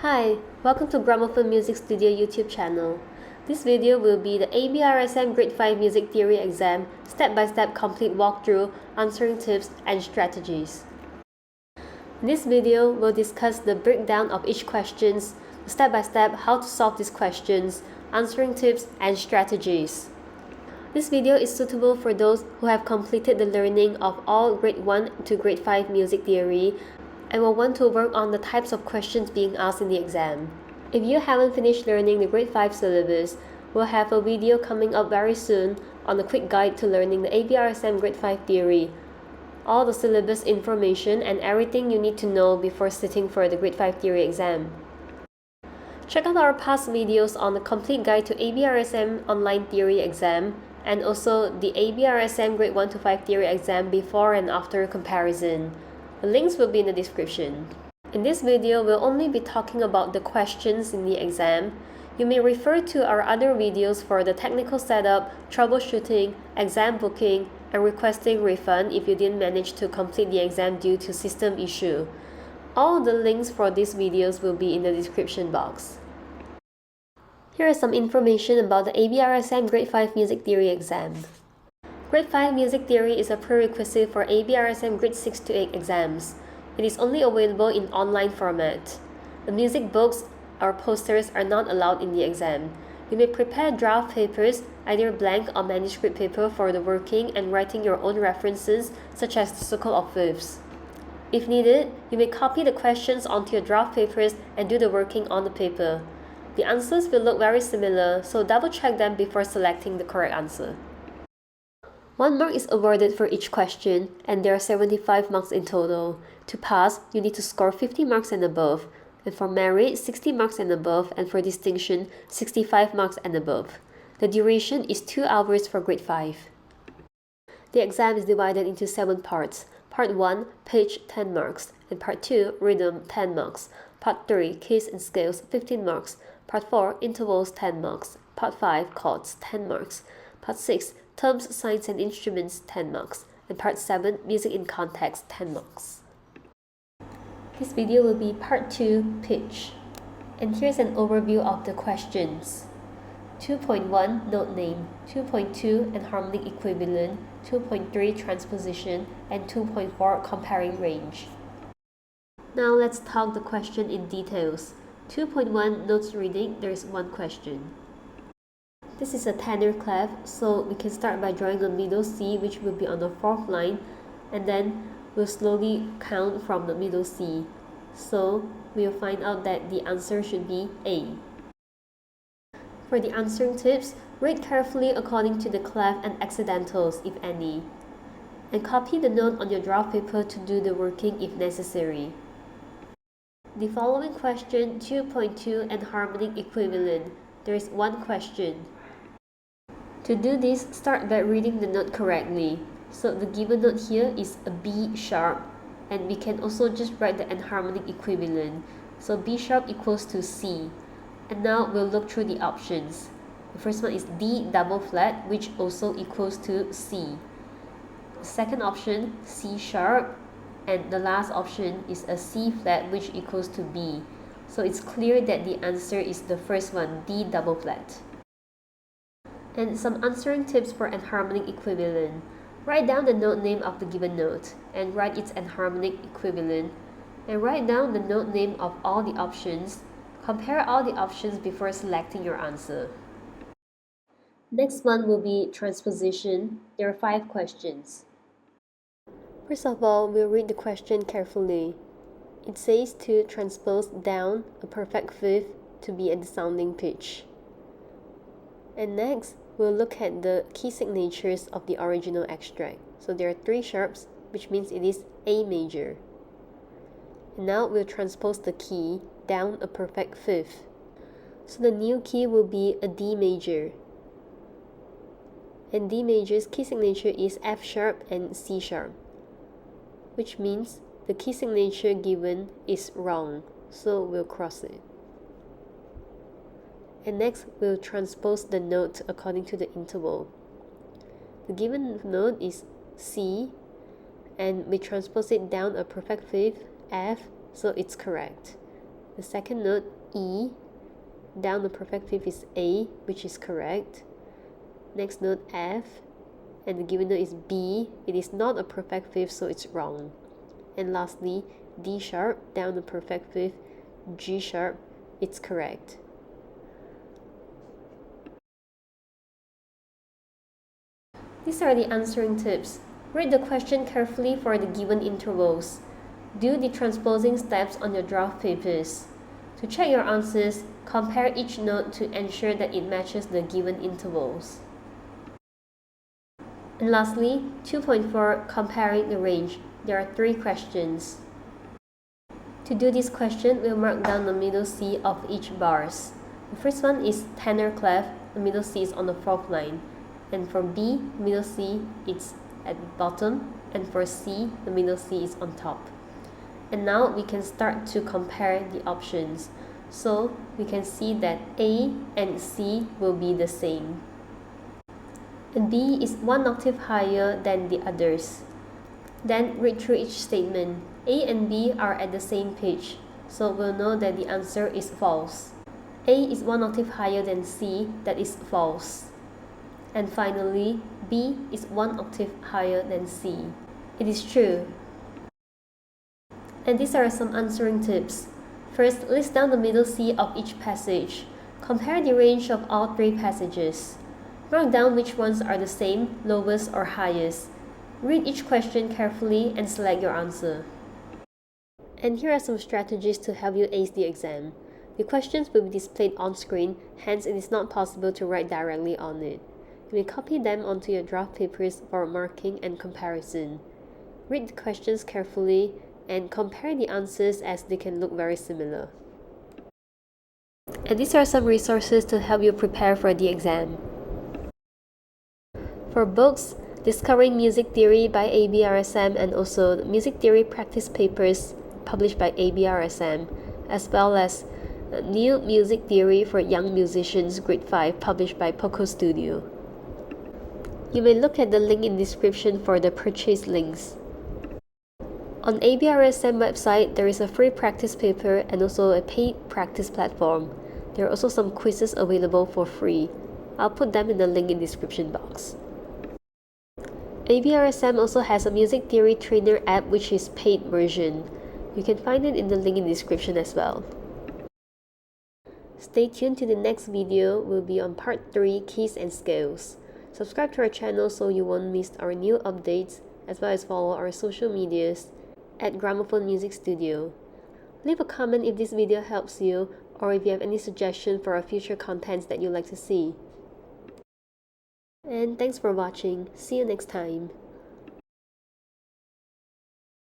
Hi, welcome to Gramophone Music Studio YouTube channel. This video will be the ABRSM Grade 5 Music Theory Exam step-by-step complete walkthrough, answering tips and strategies. In this video, we'll discuss the breakdown of each questions, step-by-step how to solve these questions, answering tips and strategies. This video is suitable for those who have completed the learning of all Grade 1 to Grade 5 Music Theory and will want to work on the types of questions being asked in the exam. If you haven't finished learning the Grade 5 syllabus, we'll have a video coming up very soon on a quick guide to learning the ABRSM Grade 5 theory, all the syllabus information and everything you need to know before sitting for the Grade 5 theory exam. Check out our past videos on the complete guide to ABRSM Online Theory Exam and also the ABRSM Grade 1 to 5 Theory Exam before and after comparison. The links will be in the description. In this video, we'll only be talking about the questions in the exam. You may refer to our other videos for the technical setup, troubleshooting, exam booking, and requesting refund if you didn't manage to complete the exam due to system issue. All the links for these videos will be in the description box. Here is some information about the ABRSM Grade 5 Music Theory Exam. Grade 5 Music Theory is a prerequisite for ABRSM Grade 6 to 8 exams. It is only available in online format. The music books or posters are not allowed in the exam. You may prepare draft papers, either blank or manuscript paper for the working and writing your own references, such as the circle of fifths. If needed, you may copy the questions onto your draft papers and do the working on the paper. The answers will look very similar, so double check them before selecting the correct answer. 1 mark is awarded for each question, and there are 75 marks in total. To pass, you need to score 50 marks and above, and for merit, 60 marks and above, and for distinction, 65 marks and above. The duration is 2 hours for Grade 5. The exam is divided into 7 parts. Part 1, pitch, 10 marks, and Part 2, rhythm, 10 marks. Part 3, keys and scales, 15 marks. Part 4, intervals, 10 marks. Part 5, chords, 10 marks. Part 6, terms, signs and instruments, 10 marks. And Part 7, music in context, 10 marks. This video will be Part 2, pitch. And here's an overview of the questions. 2.1, note name. 2.2, Enharmonic Equivalent. 2.3, Transposition. And 2.4, comparing range. Now let's talk the question in details. 2.1, notes reading, there is 1 question. This is a tenor clef, so we can start by drawing a middle C, which will be on the 4th line, and then we'll slowly count from the middle C. So we'll find out that the answer should be A. For the answering tips, read carefully according to the clef and accidentals, if any, and copy the note on your draft paper to do the working if necessary. The following question, 2.2, Enharmonic Equivalent. There is 1 question. To do this, start by reading the note correctly. So the given note here is a B sharp, and we can also just write the enharmonic equivalent. So B sharp equals to C. And now we'll look through the options. The first one is D double flat, which also equals to C. The second option, C sharp, and the last option is a C flat, which equals to B. So it's clear that the answer is the first one, D double flat. And some answering tips for enharmonic equivalent. Write down the note name of the given note and write its enharmonic equivalent. And write down the note name of all the options. Compare all the options before selecting your answer. Next one will be transposition. There are 5 questions. First of all, we'll read the question carefully. It says to transpose down a perfect fifth to be at the sounding pitch. And next, we'll look at the key signatures of the original extract. So there are 3 sharps, which means it is A major. And now we'll transpose the key down a perfect fifth. So the new key will be a D major. And D major's key signature is F sharp and C sharp, which means the key signature given is wrong. So we'll cross it. And next, we'll transpose the note according to the interval. The given note is C, and we transpose it down a perfect fifth, F, so it's correct. The second note, E. Down the perfect fifth is A, which is correct. Next note, F. And the given note is B. It is not a perfect fifth, so it's wrong. And lastly, D sharp, down the perfect fifth, G sharp, it's correct. These are the answering tips. Read the question carefully for the given intervals. Do the transposing steps on your draft papers. To check your answers, compare each note to ensure that it matches the given intervals. And lastly, 2.4, comparing the range. There are 3 questions. To do this question, we'll mark down the middle C of each bars. The first one is tenor clef, the middle C is on the 4th line. And for B, middle C, it's at the bottom. And for C, the middle C is on top. And now we can start to compare the options. So we can see that A and C will be the same. And B is 1 octave higher than the others. Then read through each statement. A and B are at the same pitch, so we'll know that the answer is false. A is 1 octave higher than C, that is false. And finally, B is 1 octave higher than C. It is true. And these are some answering tips. First, list down the middle C of each passage. Compare the range of all 3 passages. Mark down which ones are the same, lowest or highest. Read each question carefully and select your answer. And here are some strategies to help you ace the exam. The questions will be displayed on screen, hence it is not possible to write directly on it. You may copy them onto your draft papers for marking and comparison. Read the questions carefully and compare the answers as they can look very similar. And these are some resources to help you prepare for the exam. For books, Discovering Music Theory by ABRSM and also Music Theory Practice Papers published by ABRSM, as well as New Music Theory for Young Musicians Grade 5 published by Poco Studio. You may look at the link in description for the purchase links. On ABRSM website, there is a free practice paper and also a paid practice platform. There are also some quizzes available for free. I'll put them in the link in the description box. ABRSM also has a music theory trainer app which is paid version. You can find it in the link in the description as well. Stay tuned to the next video, will be on part 3, keys and scales. Subscribe to our channel so you won't miss our new updates, as well as follow our social medias at Gramophone Music Studio. Leave a comment if this video helps you, or if you have any suggestion for our future contents that you'd like to see. And thanks for watching. See you next time.